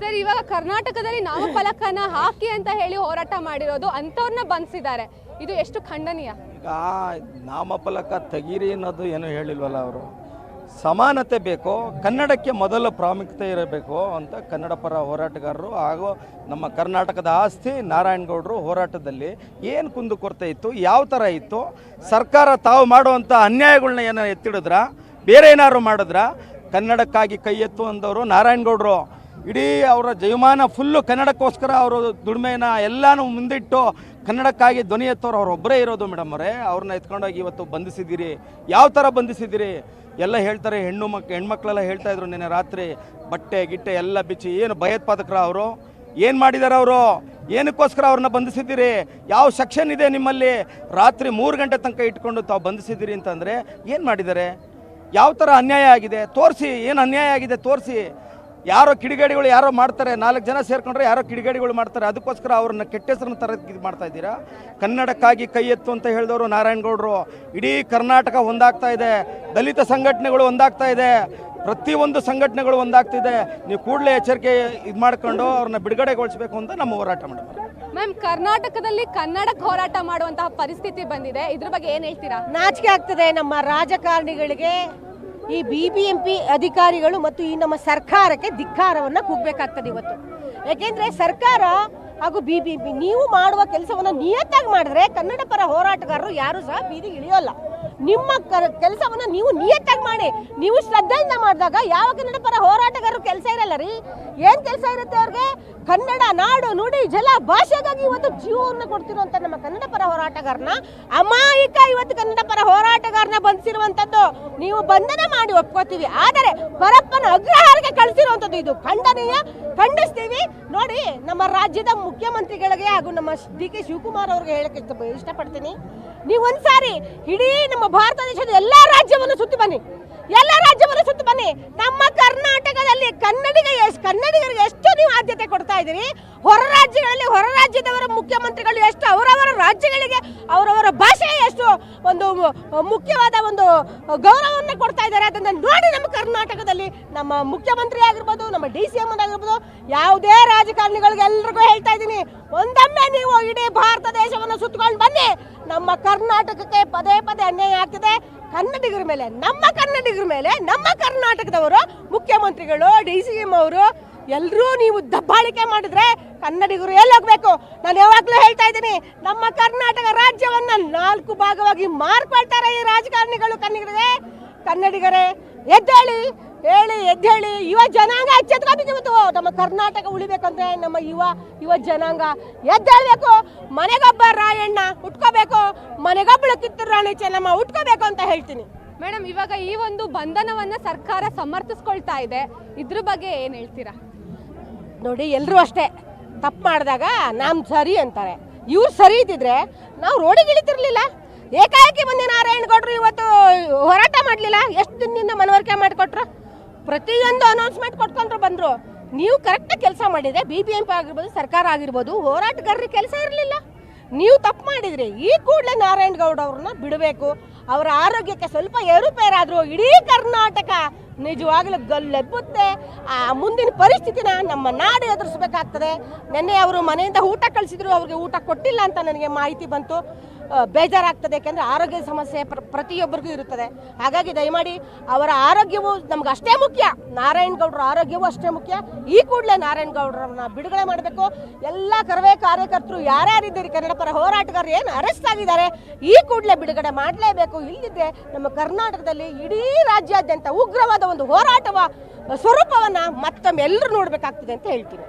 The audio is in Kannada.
ಸರ್, ಇವಾಗ ಕರ್ನಾಟಕದಲ್ಲಿ ನಾಮಫಲಕನ ಹಾಕಿ ಅಂತ ಹೇಳಿ ಹೋರಾಟ ಮಾಡಿರೋದು ಅಂಥವ್ರನ್ನ ಬಂಧಿಸಿದ್ದಾರೆ. ಇದು ಎಷ್ಟು ಖಂಡನೀಯ? ಈಗ ನಾಮಫಲಕ ತೆಗೀರಿ ಅನ್ನೋದು ಏನು ಹೇಳಿಲ್ವಲ್ಲ ಅವರು. ಸಮಾನತೆ ಬೇಕು, ಕನ್ನಡಕ್ಕೆ ಮೊದಲ ಪ್ರಾಮುಖ್ಯತೆ ಇರಬೇಕು ಅಂತ ಕನ್ನಡ ಪರ ಹೋರಾಟಗಾರರು ಹಾಗೂ ನಮ್ಮ ಕರ್ನಾಟಕದ ಆಸ್ತಿ ನಾರಾಯಣಗೌಡರು ಹೋರಾಟದಲ್ಲಿ ಏನು ಕುಂದುಕೊರತೆ ಇತ್ತು, ಯಾವ ಥರ ಇತ್ತು, ಸರ್ಕಾರ ತಾವು ಮಾಡುವಂಥ ಅನ್ಯಾಯಗಳನ್ನ ಏನೋ ಎತ್ತಿಡಿದ್ರ, ಬೇರೆ ಏನಾದ್ರು ಮಾಡಿದ್ರ, ಕನ್ನಡಕ್ಕಾಗಿ ಕೈ ಎತ್ತು ಅಂದವರು ನಾರಾಯಣಗೌಡರು. ಇಡೀ ಅವರ ಜೀವಮಾನ ಫುಲ್ಲು ಕನ್ನಡಕ್ಕೋಸ್ಕರ ಅವರು ದುಡಿಮೆನ ಎಲ್ಲನೂ ಮುಂದಿಟ್ಟು ಕನ್ನಡಕ್ಕಾಗಿ ಧ್ವನಿ ಎತ್ತವ್ರು ಅವರೊಬ್ಬರೇ ಇರೋದು ಮೇಡಮ್ ಅವರೇ. ಅವ್ರನ್ನ ಎತ್ಕೊಂಡೋಗಿ ಇವತ್ತು ಬಂಧಿಸಿದ್ದೀರಿ. ಯಾವ ಥರ ಬಂಧಿಸಿದ್ದೀರಿ ಎಲ್ಲ ಹೇಳ್ತಾರೆ. ಹೆಣ್ಮಕ್ಳೆಲ್ಲ ಹೇಳ್ತಾ ಇದ್ರು ನಿನ್ನೆ ರಾತ್ರಿ ಬಟ್ಟೆ ಗಿಟ್ಟೆ ಎಲ್ಲ ಬಿಚ್ಚಿ. ಏನು ಭಯೋತ್ಪಾದಕರ ಅವರು? ಏನು ಮಾಡಿದ್ದಾರೆ ಅವರು? ಏನಕ್ಕೋಸ್ಕರ ಅವ್ರನ್ನ ಬಂಧಿಸಿದ್ದೀರಿ? ಯಾವ ಸೆಕ್ಷನ್ ಇದೆ ನಿಮ್ಮಲ್ಲಿ? ರಾತ್ರಿ 3 ಗಂಟೆ ತನಕ ಇಟ್ಕೊಂಡು ತಾವು ಬಂಧಿಸಿದ್ದೀರಿ ಅಂತಂದರೆ ಏನು ಮಾಡಿದ್ದಾರೆ? ಯಾವ ಥರ ಅನ್ಯಾಯ ಆಗಿದೆ ತೋರಿಸಿ. ಏನು ಅನ್ಯಾಯ ಆಗಿದೆ ತೋರಿಸಿ. ಯಾರೋ ಕಿಡಿಗೇಡಿಗಳು ಯಾರೋ ಮಾಡ್ತಾರೆ, 4 ಜನ ಸೇರ್ಕೊಂಡ್ರೆ ಯಾರೋ ಕಿಡಿಗೇಡಿಗಳು ಮಾಡ್ತಾರೆ, ಅದಕ್ಕೋಸ್ಕರ ಅವ್ರನ್ನ ಕೆಟ್ಟ ಹೆಸರನ್ನ ತರಕ್ಕೆ ಇದು ಮಾಡ್ತಾ ಇದ್ದೀರಾ. ಕನ್ನಡಕ್ಕಾಗಿ ಕೈ ಎತ್ತು ಅಂತ ಹೇಳಿದವರು ನಾರಾಯಣಗೌಡರು. ಇಡೀ ಕರ್ನಾಟಕ ಒಂದಾಗ್ತಾ ಇದೆ, ದಲಿತ ಸಂಘಟನೆಗಳು ಒಂದಾಗ್ತಾ ಇದೆ, ಪ್ರತಿಯೊಂದು ಸಂಘಟನೆಗಳು ಒಂದಾಗ್ತಿದೆ. ನೀವು ಕೂಡಲೇ ಎಚ್ಚರಿಕೆ ಇದು ಮಾಡ್ಕೊಂಡು ಅವ್ರನ್ನ ಬಿಡುಗಡೆಗೊಳಿಸಬೇಕು ಅಂತ ನಮ್ಮ ಹೋರಾಟ ಮೇಡಮ್. ಮ್ಯಾಮ್, ಕರ್ನಾಟಕದಲ್ಲಿ ಕನ್ನಡಕ್ಕೆ ಹೋರಾಟ ಮಾಡುವಂತಹ ಪರಿಸ್ಥಿತಿ ಬಂದಿದೆ, ಇದ್ರ ಬಗ್ಗೆ ಏನು ಹೇಳ್ತೀರಾ? ನಾಚಿಕೆ ಆಗ್ತದೆ ನಮ್ಮ ರಾಜಕಾರಣಿಗಳಿಗೆ, ಈ BBMP ಅಧಿಕಾರಿಗಳು ಮತ್ತು ಈ ನಮ್ಮ ಸರ್ಕಾರಕ್ಕೆ ಧಿಕ್ಕಾರವನ್ನು ಕೂಗಬೇಕಾಗ್ತದೆ ಇವತ್ತು. ಯಾಕೆಂದ್ರೆ ಸರ್ಕಾರ ಹಾಗೂ BBMP ನೀವು ಮಾಡುವ ಕೆಲಸವನ್ನು ನಿಯತ್ತಾಗಿ ಮಾಡಿದ್ರೆ ಕನ್ನಡ ಪರ ಹೋರಾಟಗಾರರು ಯಾರು ಸಹ ಬೀದಿಗೆ ಇಳಿಯೋಲ್ಲ. ನಿಮ್ಮ ಕೆಲಸವನ್ನು ನೀವು ನಿಯತ್ತಾಗಿ ಮಾಡಿ, ನೀವು ಶ್ರದ್ಧೆಯಿಂದ ಮಾಡಿದಾಗ ಯಾವ ಕನ್ನಡ ಪರ ಹೋರಾಟಗಾರರು ಕೆಲಸ ಇರಲ್ಲ ರೀ. ಏನು ಕೆಲಸ ಇರುತ್ತೆ ಅವ್ರಿಗೆ? ಕನ್ನಡ ನಾಡು ನುಡಿ ಜಲ ಭಾಷೆಗಾಗಿ ಇವತ್ತು ಜೀವವನ್ನು ಕೊಡ್ತಿರುವಂತ ನಮ್ಮ ಕನ್ನಡ ಪರ ಹೋರಾಟಗಾರನ ಅಮಾಯಕ ಇವತ್ತು ಕನ್ನಡ ಪರ ಹೋರಾಟಗಾರನ ಬಂಧಿಸಿರುವಂತದ್ದು ನೀವು ಬಂಧನ ಮಾಡಿ ಒಪ್ಕೋತೀವಿ. ಆದರೆ ಪರಪ್ಪನ ಅಗ್ರಹಾರಕ್ಕೆ ಕಳಿಸಿರುವಂತದ್ದು ಇದು ಖಂಡನೀಯ, ಖಂಡಿಸ್ತೀವಿ. ನೋಡಿ, ನಮ್ಮ ರಾಜ್ಯದ ಮುಖ್ಯಮಂತ್ರಿಗಳಿಗೆ ಹಾಗೂ ನಮ್ಮ DK ಶಿವಕುಮಾರ್ ಅವ್ರಿಗೆ ಹೇಳಕ್ಕೆ ಇಷ್ಟಪಡ್ತೀನಿ, ನೀವು ಒಂದ್ಸಾರಿ ಇಡೀ ನಮ್ಮ ಭಾರತ ದೇಶದ ಎಲ್ಲಾ ರಾಜ್ಯವನ್ನು ಸುತ್ತಿ ಬನ್ನಿ, ಎಲ್ಲ ರಾಜ್ಯವನ್ನು ಸುತ್ತಿ ಬನ್ನಿ. ನಮ್ಮ ಕರ್ನಾಟಕದಲ್ಲಿ ಕನ್ನಡಿಗರಿಗೆ ಎಷ್ಟು ನೀವು ಆದ್ಯತೆ ಕೊಡ್ತಾ ಇದ್ದೀರಿ? ಹೊರ ರಾಜ್ಯಗಳಲ್ಲಿ ಹೊರ ರಾಜ್ಯದವರ ಮುಖ್ಯಮಂತ್ರಿಗಳು ಎಷ್ಟು ಅವರವರ ರಾಜ್ಯಗಳಿಗೆ ಅವರವರ ಭಾಷೆಗೆ ಎಷ್ಟು ಒಂದು ಮುಖ್ಯವಾದ ಒಂದು ಗೌರವವನ್ನು ಕೊಡ್ತಾ ಇದ್ದಾರೆ ಅದನ್ನ ನೋಡಿ. ನಮ್ಮ ಕರ್ನಾಟಕದಲ್ಲಿ ನಮ್ಮ ಮುಖ್ಯಮಂತ್ರಿ ಆಗಿರ್ಬೋದು, ನಮ್ಮ DCM ಆಗಿರ್ಬೋದು, ಯಾವುದೇ ರಾಜಕಾರಣಿಗಳಿಗೆ ಎಲ್ರಿಗೂ ಹೇಳ್ತಾ ಇದ್ದೀನಿ, ಒಂದೊಮ್ಮೆ ನೀವು ಇಡೀ ಭಾರತ ದೇಶವನ್ನು ಸುತ್ತಕೊಂಡು ಬನ್ನಿ. ನಮ್ಮ ಕರ್ನಾಟಕಕ್ಕೆ ಪದೇ ಪದೇ ಅನ್ಯಾಯ ಆಗ್ತಿದೆ. ಕನ್ನಡಿಗರ ಮೇಲೆ, ನಮ್ಮ ಕರ್ನಾಟಕದವರು ಮುಖ್ಯಮಂತ್ರಿಗಳು, DCM ಅವರು ಎಲ್ಲರೂ ನೀವು ದಬ್ಬಾಳಿಕೆ ಮಾಡಿದ್ರೆ ಕನ್ನಡಿಗರು ಎಲ್ಲೋಗ್ಬೇಕು? ನಾನು ಯಾವಾಗಲೂ ಹೇಳ್ತಾ ಇದ್ದೀನಿ, ನಮ್ಮ ಕರ್ನಾಟಕ ರಾಜ್ಯವನ್ನ 4 ಭಾಗವಾಗಿ ಮಾರ್ಕೊಳ್ತಾರೆ ಈ ರಾಜಕಾರಣಿಗಳು. ಕನ್ನಡಿಗರೇ ಎದ್ದೇಳಿ, ಎದ್ದೇಳಿ. ಯುವ ಜನಾಂಗ ಎಚ್ಚೆತ್ಕೋಬೇಕು. ನಮ್ಮ ಕರ್ನಾಟಕ ಉಳಿಬೇಕಂದ್ರೆ ನಮ್ಮ ಯುವ ಜನಾಂಗ ಎದ್ದೇಳಬೇಕು. ಮನೆಗೊಬ್ಬ ರಾಯಣ್ಣ ಉಟ್ಕೋಬೇಕು, ಮನೆಗೊಬ್ಬಳು ಕಿತ್ತೂರು ರಾಣಿ ಚೆನ್ನಮ್ಮ ಉಟ್ಕೋಬೇಕು ಅಂತ ಹೇಳ್ತೀನಿ. ಮೇಡಮ್, ಇವಾಗ ಈ ಒಂದು ಬಂಧನವನ್ನ ಸರ್ಕಾರ ಸಮರ್ಥಿಸ್ಕೊಳ್ತಾ ಇದೆ, ಇದ್ರ ಬಗ್ಗೆ ಏನು ಹೇಳ್ತೀರಾ? ನೋಡಿ, ಎಲ್ಲರೂ ಅಷ್ಟೇ ತಪ್ಪು ಮಾಡಿದಾಗ ನಾವು ಸರಿ ಅಂತಾರೆ. ಇವ್ರು ಸರಿ ಇದ್ದಿದ್ರೆ ನಾವು ರೋಡಿಗೆ ಇಳಿತಿರ್ಲಿಲ್ಲ. ಏಕಾಏಕಿ ಬಂದು ನಾರಾಯಣಗೌಡರು ಇವತ್ತು ಹೋರಾಟ ಮಾಡಲಿಲ್ಲ. ಎಷ್ಟು ದಿನದಿಂದ ಮನವರಿಕೆ ಮಾಡಿಕೊಟ್ರು, ಪ್ರತಿಯೊಂದು ಅನೌನ್ಸ್ಮೆಂಟ್ ಕೊಟ್ಕೊಂಡ್ರು ಬಂದರು. ನೀವು ಕರೆಕ್ಟಾಗಿ ಕೆಲಸ ಮಾಡಿದರೆ BBMP ಆಗಿರ್ಬೋದು, ಸರ್ಕಾರ ಆಗಿರ್ಬೋದು, ಹೋರಾಟಗಾರರಿಗೆ ಕೆಲಸ ಇರಲಿಲ್ಲ. ನೀವು ತಪ್ಪು ಮಾಡಿದ್ರಿ. ಈ ಕೂಡಲೇ ನಾರಾಯಣಗೌಡ ಅವ್ರನ್ನ ಬಿಡಬೇಕು. ಅವರ ಆರೋಗ್ಯಕ್ಕೆ ಸ್ವಲ್ಪ ಏರುಪೇರಾದರೂ ಇಡೀ ಕರ್ನಾಟಕ ನಿಜವಾಗ್ಲೂ ಗಲ್ಲೆಬ್ಬುತ್ತೆ. ಆ ಮುಂದಿನ ಪರಿಸ್ಥಿತಿನ ನಮ್ಮ ನಾಡು ಎದುರಿಸಬೇಕಾಗ್ತದೆ. ನಿನ್ನೆ ಅವರು ಮನೆಯಿಂದ ಊಟ ಕಳಿಸಿದ್ರು, ಅವ್ರಿಗೆ ಊಟ ಕೊಟ್ಟಿಲ್ಲ ಅಂತ ನನಗೆ ಮಾಹಿತಿ ಬಂತು. ಬೇಜಾರಾಗ್ತದೆ. ಯಾಕೆಂದರೆ ಆರೋಗ್ಯ ಸಮಸ್ಯೆ ಪ್ರತಿಯೊಬ್ಬರಿಗೂ ಇರುತ್ತದೆ. ಹಾಗಾಗಿ ದಯಮಾಡಿ ಅವರ ಆರೋಗ್ಯವು ನಮ್ಗೆ ಅಷ್ಟೇ ಮುಖ್ಯ, ನಾರಾಯಣಗೌಡರ ಆರೋಗ್ಯವೂ ಅಷ್ಟೇ ಮುಖ್ಯ. ಈ ಕೂಡಲೇ ನಾರಾಯಣಗೌಡರನ್ನ ಬಿಡುಗಡೆ ಮಾಡಬೇಕು. ಎಲ್ಲ ಕರವೇ ಕಾರ್ಯಕರ್ತರು ಯಾರ್ಯಾರಿದ್ದೀರಿ ಕನ್ನಡ ಪರ ಹೋರಾಟಗಾರರು ಏನು ಅರೆಸ್ಟ್ ಆಗಿದ್ದಾರೆ, ಈ ಕೂಡಲೇ ಬಿಡುಗಡೆ ಮಾಡಲೇಬೇಕು. ಇಲ್ಲಿದ್ದರೆ ನಮ್ಮ ಕರ್ನಾಟಕದಲ್ಲಿ ಇಡೀ ರಾಜ್ಯಾದ್ಯಂತ ಉಗ್ರವಾದ ಒಂದು ಹೋರಾಟವ ಸ್ವರೂಪವನ್ನು ಮತ್ತೊಮ್ಮೆ ಎಲ್ಲರೂ ನೋಡಬೇಕಾಗ್ತದೆ ಅಂತ ಹೇಳ್ತೀನಿ.